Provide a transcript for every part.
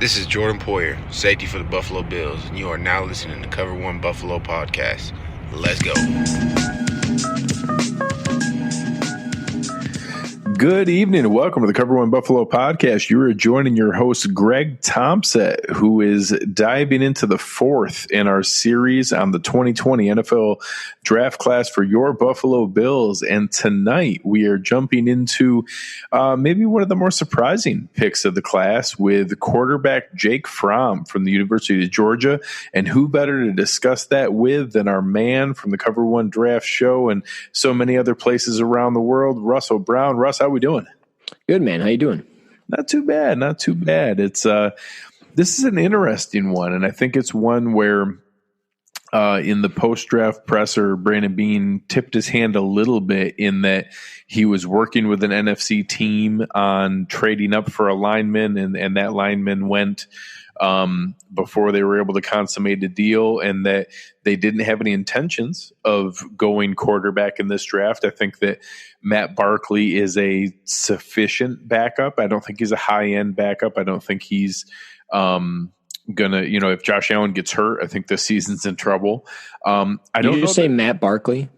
This is Jordan Poyer, safety for the Buffalo Bills, and you are now listening to Cover One Buffalo Podcast. Let's go. Good evening and welcome to the Cover One Buffalo Podcast. You are joining your host, Greg Tompsett, who is diving into the fourth in our series on the 2020 NFL draft class for your Buffalo Bills. And tonight we are jumping into maybe one of the more surprising picks of the class with quarterback Jake Fromm from the University of Georgia. And who better to discuss that with than our man from the Cover One Draft Show and so many other places around the world, Russell Brown. Russ, how we doing? Good, man. How you doing? Not too bad. Not too bad. It's this is an interesting one, and I think it's one where in the post-draft presser, Brandon Beane tipped his hand a little bit in that he was working with an NFC team on trading up for a lineman, and that lineman went before they were able to consummate a deal, and that they didn't have any intentions of going quarterback in this draft. I think that Matt Barkley is a sufficient backup. I don't think he's a high-end backup. I don't think he's gonna, if Josh Allen gets hurt, I think this season's in trouble. I don't Did you just say Matt Barkley?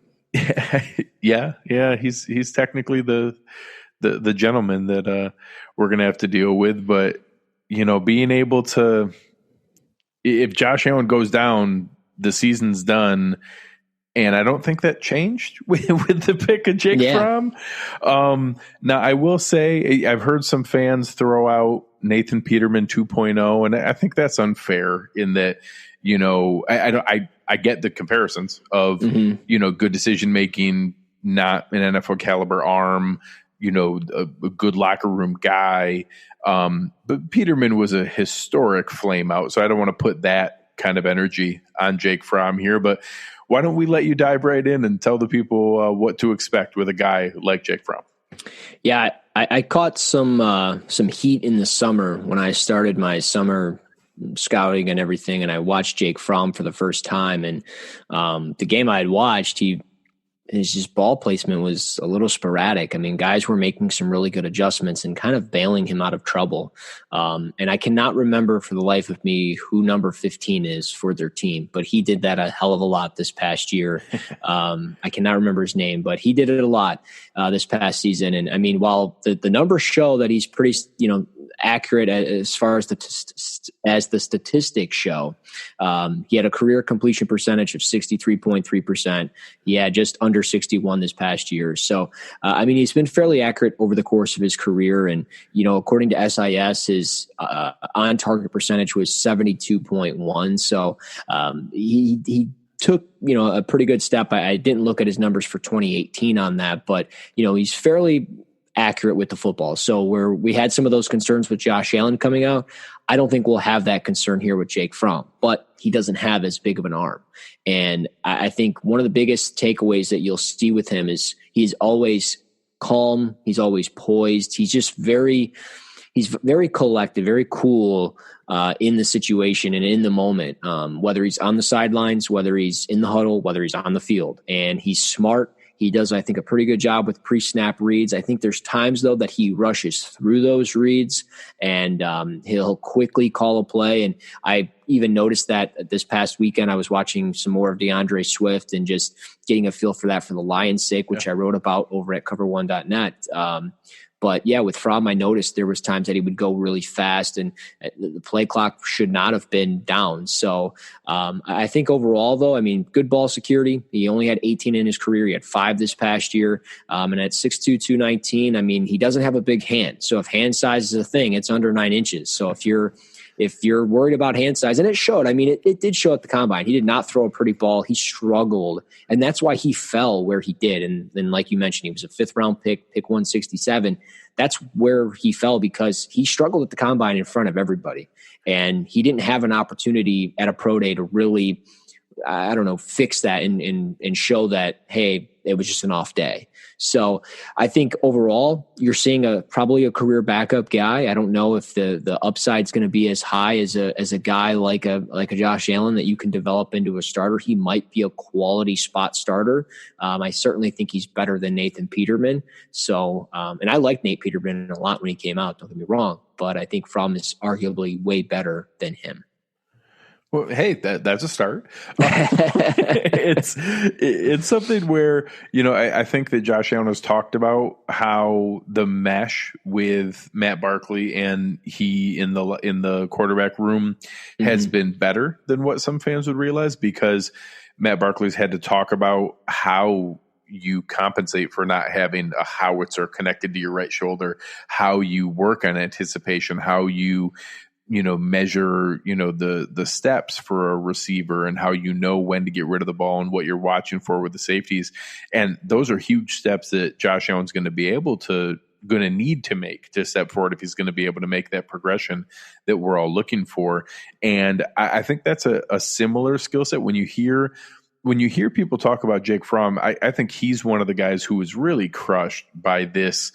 Yeah. He's technically the gentleman that we're gonna have to deal with, but being able to, if Josh Allen goes down, the season's done. And I don't think that changed with the pick of Jake Fromm. Now, I will say I've heard some fans throw out Nathan Peterman 2.0, and I think that's unfair in that, I get the comparisons of, good decision making, not an NFL caliber arm, a good locker room guy. But Peterman was a historic flame out, so I don't want to put that kind of energy on Jake Fromm here, but why don't we let you dive right in and tell the people what to expect with a guy like Jake Fromm? Yeah, I caught some heat in the summer when I started my summer scouting and everything, and I watched Jake Fromm for the first time. And the game I had watched, his ball placement was a little sporadic. I mean, guys were making some really good adjustments and kind of bailing him out of trouble. And I cannot remember for the life of me who number 15 is for their team, but he did that a hell of a lot this past year. I cannot remember his name, but he did it a lot this past season. And I mean, while the numbers show that he's pretty, accurate as far as the statistics show, he had a career completion percentage of 63.3%. He had just under 61 this past year. So, he's been fairly accurate over the course of his career. And, according to SIS, his on target percentage was 72.1. So, he took, a pretty good step. I didn't look at his numbers for 2018 on that, but, he's fairly accurate with the football. So where we had some of those concerns with Josh Allen coming out, I don't think we'll have that concern here with Jake Fromm, but he doesn't have as big of an arm. And I think one of the biggest takeaways that you'll see with him is he's always calm. He's always poised. He's just very collected, very cool in the situation and in the moment, whether he's on the sidelines, whether he's in the huddle, whether he's on the field. And he's smart. He does, I think, a pretty good job with pre-snap reads. I think there's times, though, that he rushes through those reads and he'll quickly call a play. And I even noticed that this past weekend I was watching some more of DeAndre Swift and just getting a feel for that for the Lions' sake, which I wrote about over at cover1.net. But yeah, with Fromm, I noticed there was times that he would go really fast and the play clock should not have been down. So I think overall, though, good ball security. He only had 18 in his career. He had 5 this past year. And at 6'2", 219, he doesn't have a big hand. So if hand size is a thing, it's under 9 inches. So if you're worried about hand size, and it showed, it did show at the combine. He did not throw a pretty ball. He struggled, and that's why he fell where he did. And then, like you mentioned, he was a 5th-round pick 167. That's where he fell because he struggled at the combine in front of everybody, and he didn't have an opportunity at a pro day to really I don't know, fix that and show that, hey, it was just an off day. So I think overall you're seeing probably a career backup guy. I don't know if the upside is going to be as high as a guy like a Josh Allen that you can develop into a starter. He might be a quality spot starter. I certainly think he's better than Nathan Peterman. So, and I liked Nate Peterman a lot when he came out, don't get me wrong, but I think Fromm is arguably way better than him. Well, hey, that's a start. It's something where, I think that Josh Allen has talked about how the mesh with Matt Barkley and he in the quarterback room has been better than what some fans would realize, because Matt Barkley's had to talk about how you compensate for not having a howitzer connected to your right shoulder, how you work on anticipation, how you measure, the steps for a receiver, and how when to get rid of the ball and what you're watching for with the safeties. And those are huge steps that Josh Allen's going to need to make to step forward if he's going to be able to make that progression that we're all looking for. And I think that's a similar skill set. When you hear people talk about Jake Fromm, I think he's one of the guys who was really crushed by this,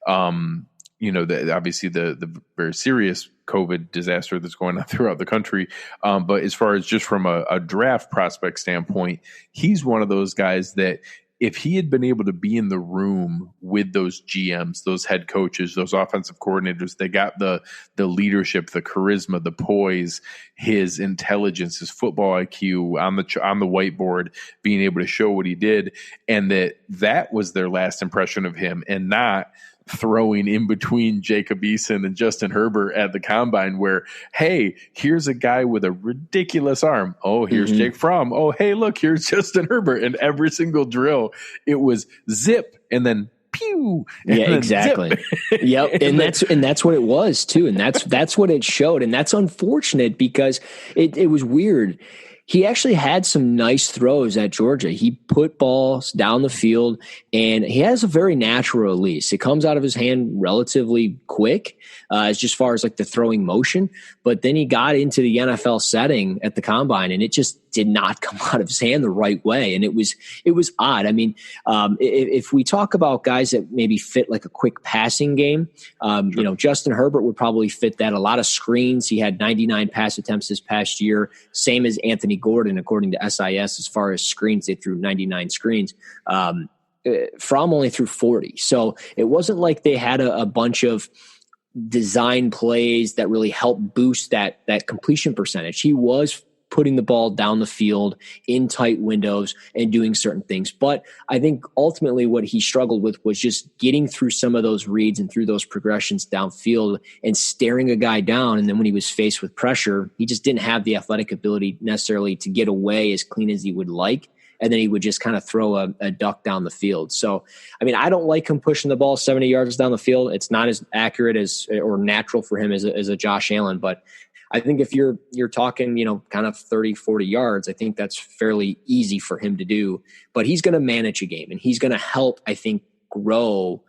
obviously the very serious COVID disaster that's going on throughout the country. But as far as just from a draft prospect standpoint, he's one of those guys that if he had been able to be in the room with those GMs, those head coaches, those offensive coordinators, they got the leadership, the charisma, the poise, his intelligence, his football IQ on the whiteboard, being able to show what he did, and that was their last impression of him, and not throwing in between Jacob Eason and Justin Herbert at the combine where, hey, here's a guy with a ridiculous arm. Oh, here's Jake Fromm. Oh, hey, look, here's Justin Herbert. And every single drill, it was zip and then pew. And yeah, exactly. Yep. And that's what it was too. And that's what it showed. And that's unfortunate because it was weird. He actually had some nice throws at Georgia. He put balls down the field, and he has a very natural release. It comes out of his hand relatively quick, as just far as like the throwing motion. But then he got into the NFL setting at the combine, and it just did not come out of his hand the right way. And it was odd. I mean, if we talk about guys that maybe fit like a quick passing game, Justin Herbert would probably fit that. A lot of screens. He had 99 pass attempts this past year, same as Anthony Gordon, according to SIS, as far as screens. They threw 99 screens. Fromm only threw 40. So it wasn't like they had a bunch of design plays that really helped boost that completion percentage. He was putting the ball down the field in tight windows and doing certain things. But I think ultimately what he struggled with was just getting through some of those reads and through those progressions downfield and staring a guy down. And then when he was faced with pressure, he just didn't have the athletic ability necessarily to get away as clean as he would like. And then he would just kind of throw a duck down the field. So, I mean, I don't like him pushing the ball 70 yards down the field. It's not as accurate or natural for him as a Josh Allen. But I think if you're talking, kind of 30, 40 yards, I think that's fairly easy for him to do. But he's going to manage a game, and he's going to help, I think, grow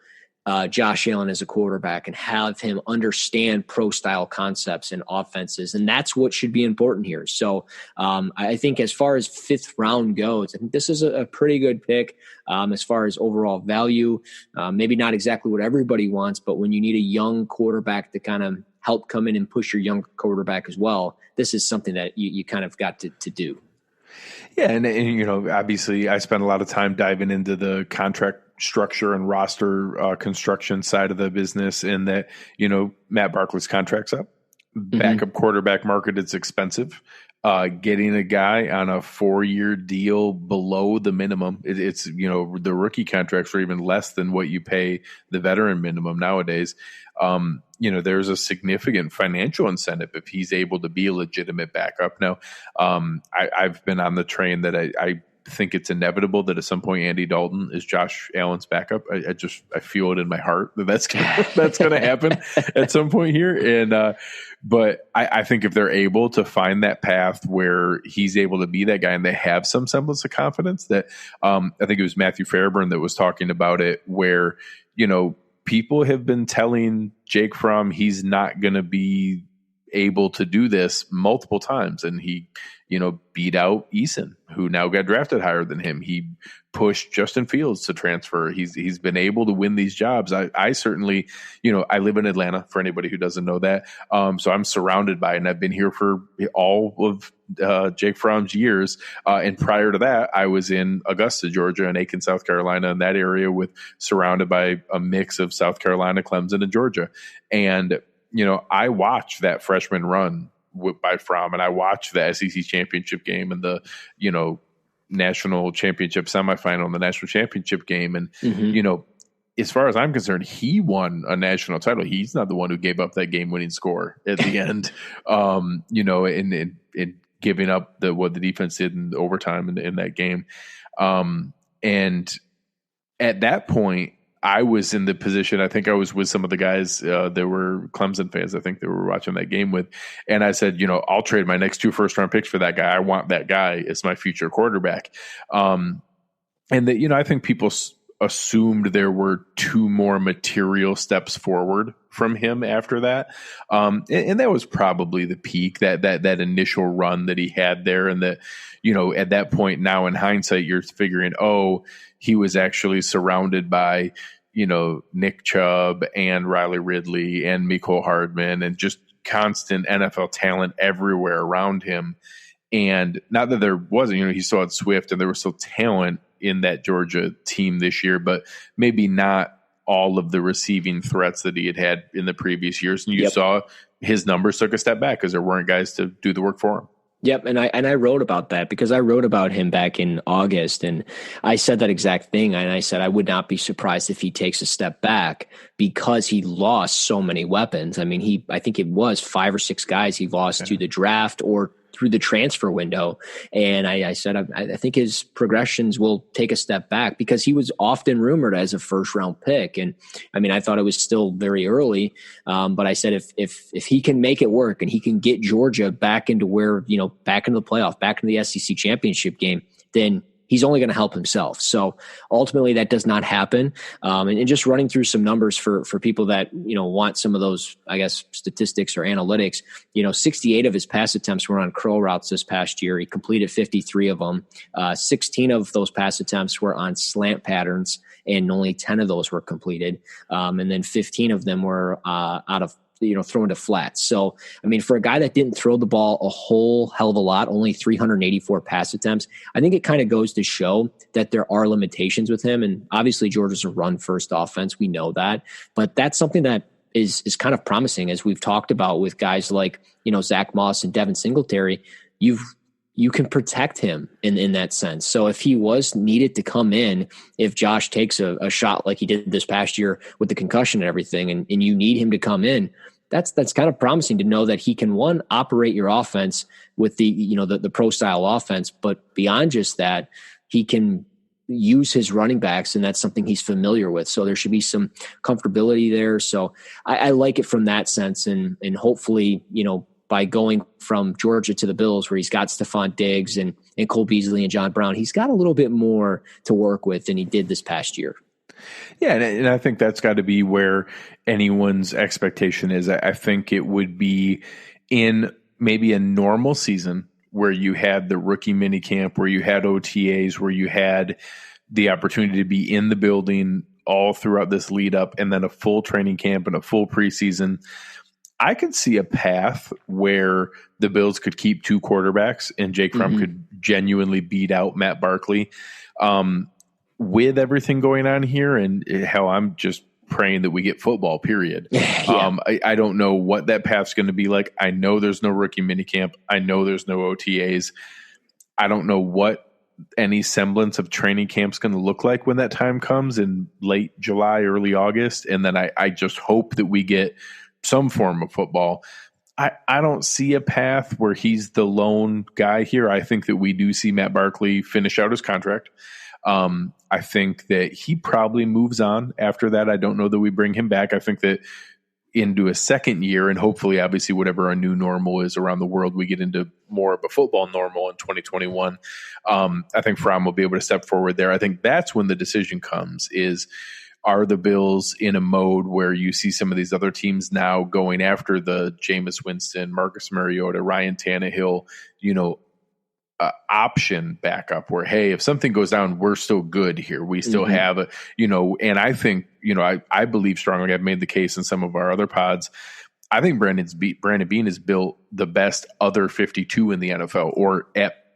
Josh Allen as a quarterback and have him understand pro-style concepts and offenses. And that's what should be important here. So I think as far as fifth round goes, I think this is a pretty good pick as far as overall value. Maybe not exactly what everybody wants, but when you need a young quarterback to kind of help come in and push your young quarterback as well, this is something that you kind of got to do. Yeah, and obviously I spent a lot of time diving into the contract structure and roster construction side of the business, and that, Matt Barkley's contract's up. Backup quarterback market is expensive. Getting a guy on a 4-year deal below the minimum, it's the rookie contracts are even less than what you pay the veteran minimum nowadays. There's a significant financial incentive if he's able to be a legitimate backup. Now, I've been on the train that I think it's inevitable that at some point Andy Dalton is Josh Allen's backup. I feel it in my heart that's going to happen at some point here. And but I think if they're able to find that path where he's able to be that guy and they have some semblance of confidence, that I think it was Matthew Fairburn that was talking about it, where people have been telling Jake Fromm he's not going to be able to do this multiple times, and he, beat out Eason, who now got drafted higher than him. He pushed Justin Fields to transfer. He's been able to win these jobs. I certainly, I live in Atlanta, for anybody who doesn't know that. So I'm surrounded by it, and I've been here for all of Jake Fromm's years. And prior to that, I was in Augusta, Georgia, and Aiken, South Carolina, in that area, surrounded by a mix of South Carolina, Clemson, and Georgia. And I watched that freshman run by Fromm, and I watched the SEC championship game and the, national championship semifinal and the national championship game. And, as far as I'm concerned, he won a national title. He's not the one who gave up that game winning score at the end, in giving up what the defense did in overtime in that game. And at that point, I was in the position, I think I was with some of the guys that were Clemson fans, I think they were watching that game with. And I said, I'll trade my next 2 first-round picks for that guy. I want that guy as my future quarterback. And that, I think people assumed there were 2 more material steps forward from him after that. And that was probably the peak, that initial run that he had there. And that, at that point now in hindsight, you're figuring, he was actually surrounded by, Nick Chubb and Riley Ridley and Mecole Hardman and just constant NFL talent everywhere around him. And not that there wasn't, he still had Swift and there was still talent in that Georgia team this year, but maybe not all of the receiving threats that he had in the previous years. And you saw his numbers took a step back because there weren't guys to do the work for him. Yep, and I wrote about that because I wrote about him back in August, and I said that exact thing. And I said I would not be surprised if he takes a step back because he lost so many weapons. I mean, I think it was 5 or 6 guys he lost to the draft or through the transfer window. And I said, I think his progressions will take a step back because he was often rumored as a first round pick. And I mean, I thought it was still very early. But I said, if he can make it work and he can get Georgia back into back into the playoff, back into the SEC championship game, then he's only going to help himself. So ultimately that does not happen. And just running through some numbers for people that, want some of those, I guess, statistics or analytics, 68 of his pass attempts were on curl routes this past year. He completed 53 of them. 16 of those pass attempts were on slant patterns, and only 10 of those were completed. And then 15 of them were out of thrown to flats. So, I mean, for a guy that didn't throw the ball a whole hell of a lot, only 384 pass attempts, I think it kind of goes to show that there are limitations with him. And obviously Georgia's a run first offense. We know that, but that's something that is kind of promising, as we've talked about with guys like, Zach Moss and Devin Singletary. You can protect him in that sense. So if he was needed to come in, if Josh takes a shot like he did this past year with the concussion and everything, and you need him to come in, that's kind of promising to know that he can, one, operate your offense with the pro style offense, but beyond just that, he can use his running backs, and that's something he's familiar with. So there should be some comfortability there. So I like it from that sense, and hopefully, by going from Georgia to the Bills, where he's got Stephon Diggs and Cole Beasley and John Brown, he's got a little bit more to work with than he did this past year. Yeah, and I think that's got to be where anyone's expectation is. I think it would be in maybe a normal season where you had the rookie mini camp, where you had OTAs, where you had the opportunity to be in the building all throughout this lead up, and then a full training camp and a full preseason. I could see a path where the Bills could keep 2 quarterbacks and Jake Fromm could genuinely beat out Matt Barkley. With everything going on here, and how I'm just praying that we get football, period. Yeah. I don't know what that path's going to be like. I know there's no rookie minicamp. I know there's no OTAs. I don't know what any semblance of training camp's going to look like when that time comes in late July, early August. And then I just hope that we get some form of football. I don't see a path where he's the lone guy here. I think that we do see Matt Barkley finish out his contract. I think that he probably moves on after that. I don't know that we bring him back. I think that into a second year, and hopefully, obviously, whatever our new normal is around the world, we get into more of a football normal in 2021. I think Fromm will be able to step forward there. I think that's when the decision comes is, Are the Bills in a mode where you see some of these other teams now going after the Jameis Winston, Marcus Mariota, Ryan Tannehill, option backup where, hey, if something goes down, we're still good here. We still have and I think, I believe strongly, I've made the case in some of our other pods. I think Brandon Beane has built the best other 52 in the NFL, or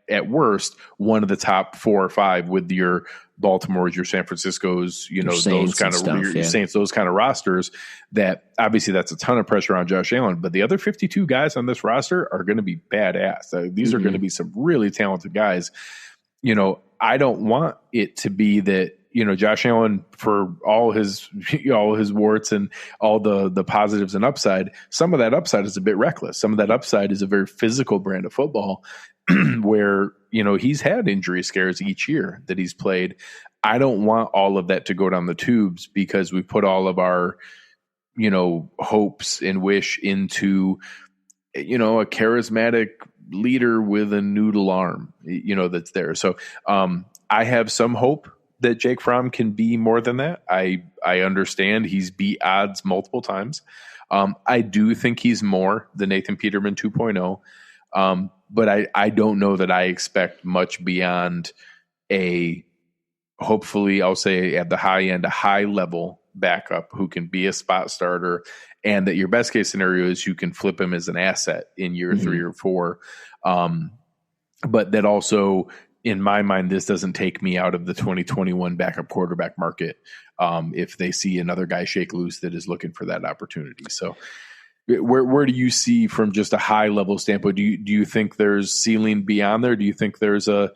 at worst, one of the top 4 or 5 with your Baltimore's, your San Francisco's, those kind of stuff, Saints, those kind of rosters. That obviously that's a ton of pressure on Josh Allen, but the other 52 guys on this roster are going to be badass. These are going to be some really talented guys. I don't want it to be that, Josh Allen, for all his warts and all the positives and upside, some of that upside is a bit reckless. Some of that upside is a very physical brand of football where, he's had injury scares each year that he's played. I don't want all of that to go down the tubes because we put all of our, hopes and wish into, a charismatic leader with a noodle arm, that's there. So I have some hope that Jake Fromm can be more than that. I understand he's beat odds multiple times. I do think he's more than Nathan Peterman 2.0. But I don't know that I expect much beyond hopefully I'll say at the high end, a high level backup who can be a spot starter, and that your best case scenario is you can flip him as an asset in year 3 or 4. But that also, in my mind, this doesn't take me out of the 2021 backup quarterback market if they see another guy shake loose that is looking for that opportunity. So where do you see from just a high level standpoint? Do you think there's ceiling beyond there? Do you think there's a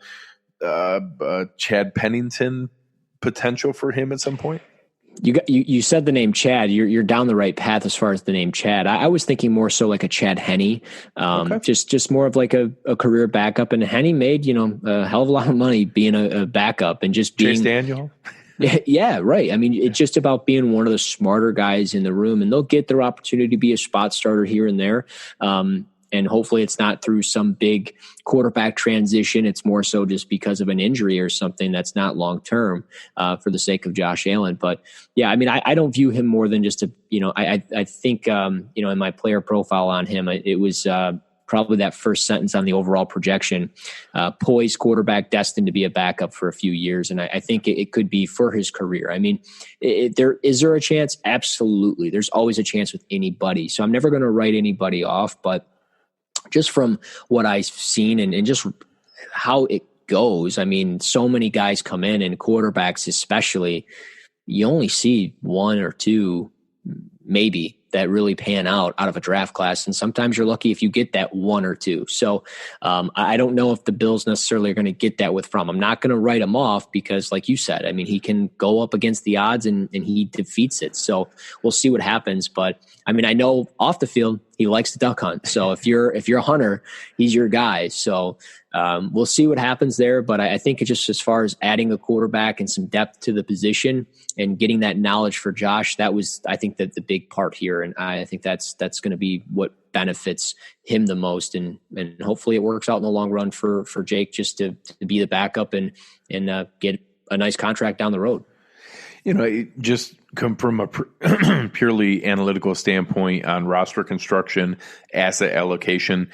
Chad Pennington potential for him at some point? You said the name Chad. You're down the right path as far as the name Chad. I was thinking more so like a Chad Henne, okay. just more of like a career backup. And Henne made a hell of a lot of money being a backup and just being Chase Daniel. Yeah, right. I mean, it's just about being one of the smarter guys in the room, and they'll get their opportunity to be a spot starter here and there. And hopefully it's not through some big quarterback transition. It's more so just because of an injury or something that's not long-term for the sake of Josh Allen. But yeah, I mean, I don't view him more than just I think, in my player profile on him, it was probably that first sentence on the overall projection, poised quarterback destined to be a backup for a few years. And I think it could be for his career. I mean, is there a chance? Absolutely. There's always a chance with anybody. So I'm never going to write anybody off, but just from what I've seen and just how it goes, I mean, so many guys come in, and quarterbacks especially, you only see 1 or 2 maybe that really pan out of a draft class. And sometimes you're lucky if you get that 1 or 2. So I don't know if the Bills necessarily are going to get that with Fromm. I'm not going to write him off because, like you said, I mean, he can go up against the odds and he defeats it. So we'll see what happens. But I mean, I know off the field, he likes to duck hunt. So if you're a hunter, he's your guy. So we'll see what happens there. But I think it's just as far as adding a quarterback and some depth to the position and getting that knowledge for Josh, that was, I think, that the big part here. And I think that's going to be what benefits him the most. And hopefully it works out in the long run for Jake just to be the backup and get a nice contract down the road. Just come from a purely analytical standpoint on roster construction, asset allocation,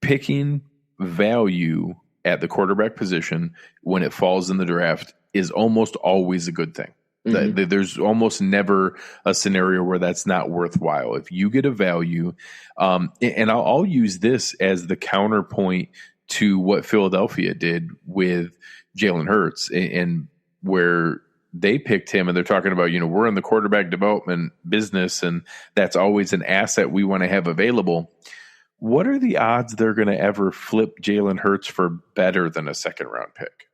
picking value at the quarterback position when it falls in the draft is almost always a good thing. Mm-hmm. There's almost never a scenario where that's not worthwhile. If you get a value, and I'll use this as the counterpoint to what Philadelphia did with Jalen Hurts, and where they picked him, and they're talking about, we're in the quarterback development business, and that's always an asset we want to have available. What are the odds they're going to ever flip Jalen Hurts for better than a second round pick?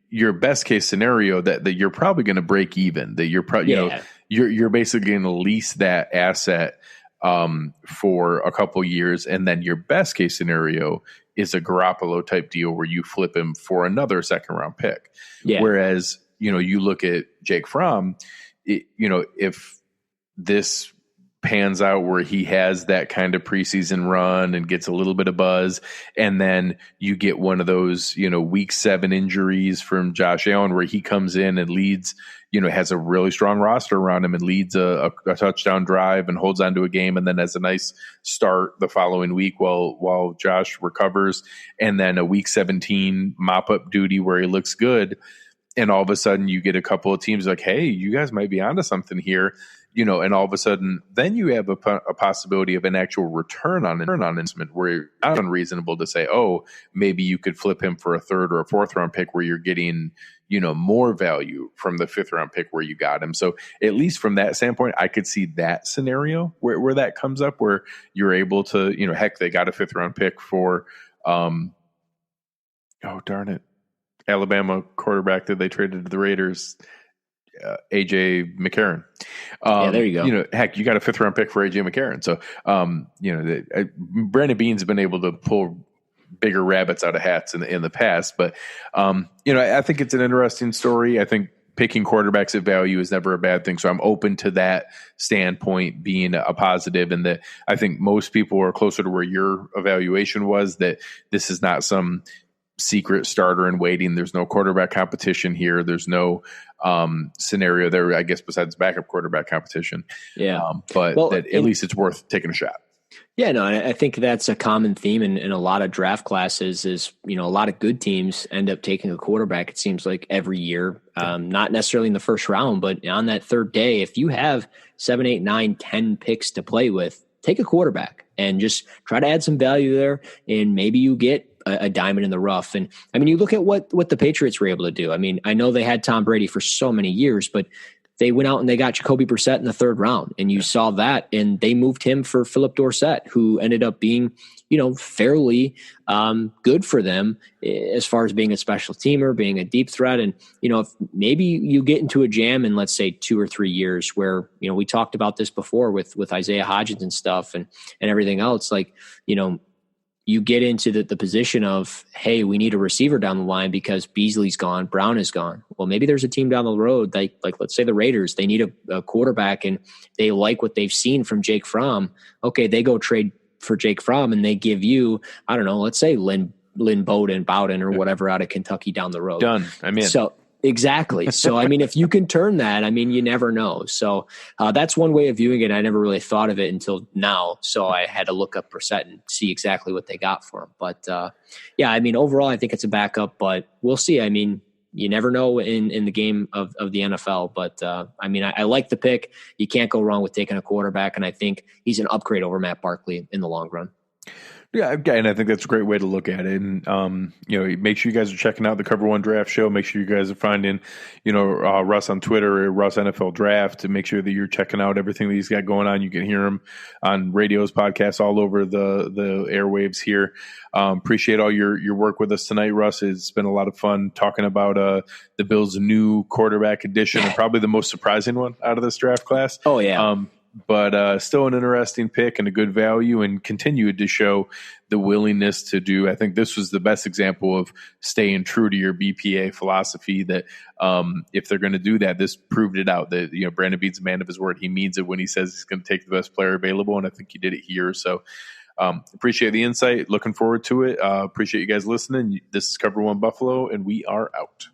Your best case scenario that you're probably going to break even, that you're probably, you're basically going to lease that asset for a couple years. And then your best case scenario is a Garoppolo type deal where you flip him for another second round pick. Yeah. Whereas, you look at Jake Fromm, if this pans out where he has that kind of preseason run and gets a little bit of buzz, and then you get one of those, week 7 injuries from Josh Allen where he comes in and leads, has a really strong roster around him and leads a touchdown drive and holds on to a game, and then has a nice start the following week while Josh recovers, and then a week 17 mop-up duty where he looks good, and all of a sudden you get a couple of teams like, hey, you guys might be onto something here. And all of a sudden, then you have a possibility of an actual return on investment where it's not unreasonable to say, oh, maybe you could flip him for a 3rd or a 4th round pick where you're getting, more value from the 5th round pick where you got him. So at least from that standpoint, I could see that scenario where that comes up, where you're able to, heck, they got a 5th round pick for, oh, darn it, Alabama quarterback that they traded to the Raiders. AJ McCarron. There you go. Heck, you got a 5th round pick for AJ McCarron. So, Brandon Beane's been able to pull bigger rabbits out of hats in the past, but I think it's an interesting story. I think picking quarterbacks at value is never a bad thing. So I'm open to that standpoint being a positive, and that I think most people are closer to where your evaluation was, that this is not some secret starter in waiting. There's no quarterback competition here. There's no scenario there, I guess, besides backup quarterback competition. Yeah. At least it's worth taking a shot. Yeah, no, I think that's a common theme in a lot of draft classes is, a lot of good teams end up taking a quarterback, it seems like, every year. Not necessarily in the first round, but on that 3rd day, if you have 7, 8, 9, 10 picks to play with, take a quarterback and just try to add some value there, and maybe you get a diamond in the rough. And I mean, you look at what the Patriots were able to do. I mean, I know they had Tom Brady for so many years, but they went out and they got Jacoby Brissett in the 3rd round, and you saw that, and they moved him for Philip Dorsett, who ended up being, fairly good for them as far as being a special teamer, being a deep threat. And, if maybe you get into a jam in, let's say, 2 or 3 years where, we talked about this before with Isaiah Hodgins and stuff and everything else, like, you get into the position of, hey, we need a receiver down the line because Beasley's gone, Brown is gone. Well, maybe there's a team down the road, like let's say the Raiders, they need a quarterback and they like what they've seen from Jake Fromm. Okay, they go trade for Jake Fromm and they give you, I don't know, let's say Lynn Bowden or whatever out of Kentucky down the road. Done. I'm in. So exactly. So, I mean, if you can turn that, I mean, you never know. So that's one way of viewing it. I never really thought of it until now. So I had to look up Brissett and see exactly what they got for him. But yeah, I mean, overall, I think it's a backup, but we'll see. I mean, you never know in the game of the NFL. But I mean, I like the pick. You can't go wrong with taking a quarterback. And I think he's an upgrade over Matt Barkley in the long run. Yeah, and I think that's a great way to look at it. And, make sure you guys are checking out the Cover One Draft Show. Make sure you guys are finding, Russ on Twitter, Russ NFL Draft, to make sure that you're checking out everything that he's got going on. You can hear him on radios, podcasts, all over the airwaves here. Appreciate all your work with us tonight, Russ. It's been a lot of fun talking about the Bills' new quarterback addition, and probably the most surprising one out of this draft class. Oh, yeah. But still an interesting pick and a good value, and continued to show the willingness to do. I think this was the best example of staying true to your BPA philosophy, that if they're going to do that, this proved it out, that, Brandon Beane's a man of his word. He means it when he says he's going to take the best player available. And I think he did it here. So appreciate the insight. Looking forward to it. Appreciate you guys listening. This is Cover One Buffalo, and we are out.